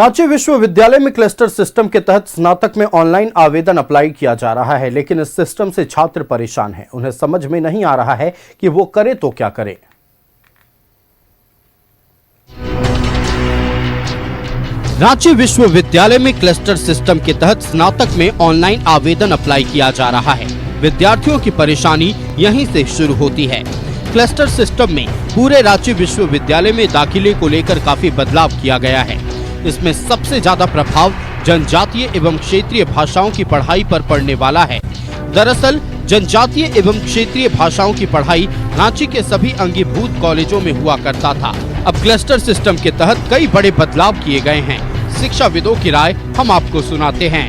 रांची विश्वविद्यालय में cluster system के तहत स्नातक में ऑनलाइन आवेदन अप्लाई किया जा रहा है, लेकिन इस सिस्टम से छात्र परेशान हैं। उन्हें समझ में नहीं आ रहा है कि वो करे तो क्या करे। रांची विश्वविद्यालय में क्लस्टर सिस्टम के तहत स्नातक में ऑनलाइन आवेदन अप्लाई किया जा रहा है। विद्यार्थियों की परेशानी यहीं से शुरू होती है। क्लस्टर सिस्टम में पूरे रांची विश्वविद्यालय में दाखिले को लेकर काफी बदलाव किया गया है। इसमें सबसे ज्यादा प्रभाव जनजातीय एवं क्षेत्रीय भाषाओं की पढ़ाई पर पड़ने वाला है। दरअसल जनजातीय एवं क्षेत्रीय भाषाओं की पढ़ाई रांची के सभी अंगीभूत कॉलेजों में हुआ करता था। अब क्लस्टर सिस्टम के तहत कई बड़े बदलाव किए गए हैं। शिक्षाविदों की राय हम आपको सुनाते हैं।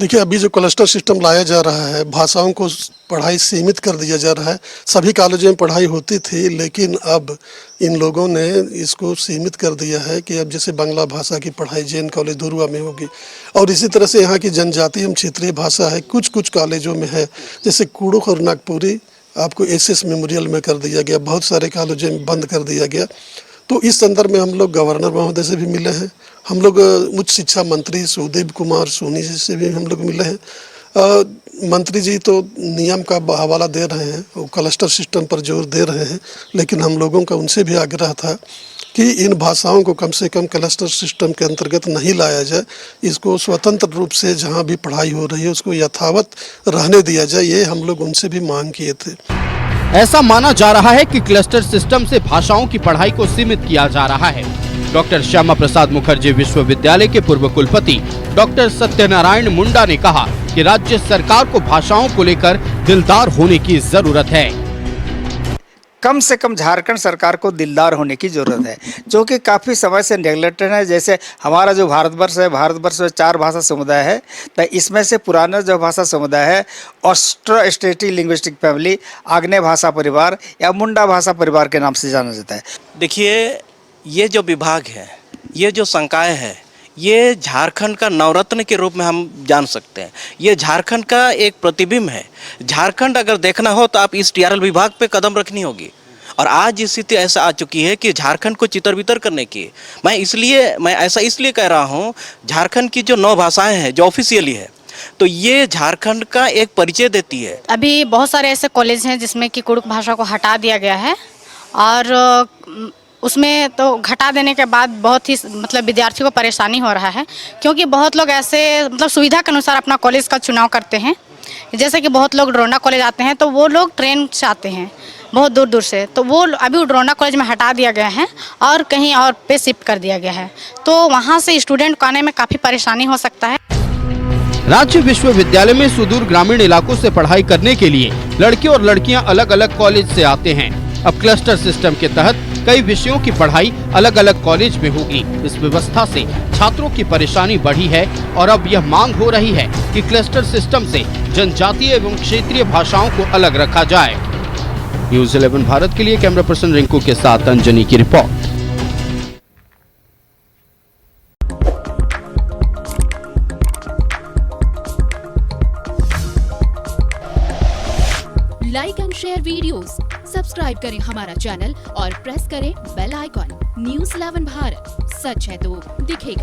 देखिए, अभी जो क्लस्टर सिस्टम लाया जा रहा है, भाषाओं को पढ़ाई सीमित कर दिया जा रहा है। सभी कॉलेजों में पढ़ाई होती थी, लेकिन अब इन लोगों ने इसको सीमित कर दिया है कि अब जैसे बांग्ला भाषा की पढ़ाई जैन कॉलेज धुरुआ में होगी, और इसी तरह से यहाँ की जनजातीय एवं क्षेत्रीय भाषा है कुछ कॉलेजों में है। जैसे कुड़ुख और नागपुरी आपको एसएस मेमोरियल में कर दिया गया, बहुत सारे कॉलेजों में बंद कर दिया गया। तो इस संदर्भ में हम लोग गवर्नर महोदय से भी मिले हैं, हम लोग उच्च शिक्षा मंत्री सुदेव कुमार सोनी जी से भी हम लोग मिले हैं। मंत्री जी तो नियम का हवाला दे रहे हैं, वो क्लस्टर सिस्टम पर जोर दे रहे हैं, लेकिन हम लोगों का उनसे भी आग्रह था कि इन भाषाओं को कम से कम क्लस्टर सिस्टम के अंतर्गत नहीं लाया जाए। इसको स्वतंत्र रूप से जहां भी पढ़ाई हो रही है उसको यथावत रहने दिया जाए, ये हम लोग उनसे भी मांग किए थे। ऐसा माना जा रहा है कि क्लस्टर सिस्टम से भाषाओं की पढ़ाई को सीमित किया जा रहा है। डॉक्टर श्यामा प्रसाद मुखर्जी विश्वविद्यालय के पूर्व कुलपति डॉक्टर सत्यनारायण मुंडा ने कहा कि राज्य सरकार को भाषाओं को लेकर दिलदार होने की जरूरत है। कम से कम झारखंड सरकार को दिलदार होने की जरूरत है, जो कि काफ़ी समय से नेग्लेक्टेड है। जैसे हमारा जो भारतवर्ष में 4 भाषा समुदाय है, तो इसमें से पुराना जो भाषा समुदाय है ऑस्ट्रो-एस्टेटिक लिंग्विस्टिक फैमिली, आग्नेय भाषा परिवार या मुंडा भाषा परिवार के नाम से जाना जाता है। देखिए, ये जो विभाग है, ये जो संकाय है, ये झारखंड का नवरत्न के रूप में हम जान सकते हैं। ये झारखंड का एक प्रतिबिंब है। झारखंड अगर देखना हो तो आप इस टीआरएल विभाग पे कदम रखनी होगी। और आज स्थिति ऐसा आ चुकी है कि झारखंड को चितर-बितर करने की मैं ऐसा इसलिए कह रहा हूँ, झारखंड की जो 9 भाषाएं हैं जो ऑफिशियली है, तो ये झारखंड का एक परिचय देती है। अभी बहुत सारे ऐसे कॉलेज हैं जिसमें कि कुड़ुक भाषा को हटा दिया गया है, और उसमें तो घटा देने के बाद बहुत ही विद्यार्थियों को परेशानी हो रहा है, क्योंकि बहुत लोग ऐसे सुविधा के अनुसार अपना कॉलेज का चुनाव करते हैं। जैसे कि बहुत लोग ड्रोना कॉलेज आते हैं, तो वो लोग ट्रेन से आते हैं बहुत दूर से, तो वो अभी ड्रोना कॉलेज में हटा दिया गया है और कहीं और पे शिफ्ट कर दिया गया है, तो वहाँ से स्टूडेंट को आने में काफ़ी परेशानी हो सकता है। राज्य विश्वविद्यालय में सुदूर ग्रामीण इलाकों से पढ़ाई करने के लिए लड़के और लड़कियां अलग अलग कॉलेज से आते हैं। अब क्लस्टर सिस्टम के तहत कई विषयों की पढ़ाई अलग अलग कॉलेज में होगी। इस व्यवस्था से छात्रों की परेशानी बढ़ी है और अब यह मांग हो रही है कि क्लस्टर सिस्टम से जनजातीय एवं क्षेत्रीय भाषाओं को अलग रखा जाए। न्यूज़ 11 भारत के लिए कैमरा पर्सन रिंकू के साथ अंजनी की report. Like and share videos, subscribe करें हमारा चैनल और प्रेस करें बेल आइकॉन। न्यूज़ 11 भारत, सच है तो दिखेगा।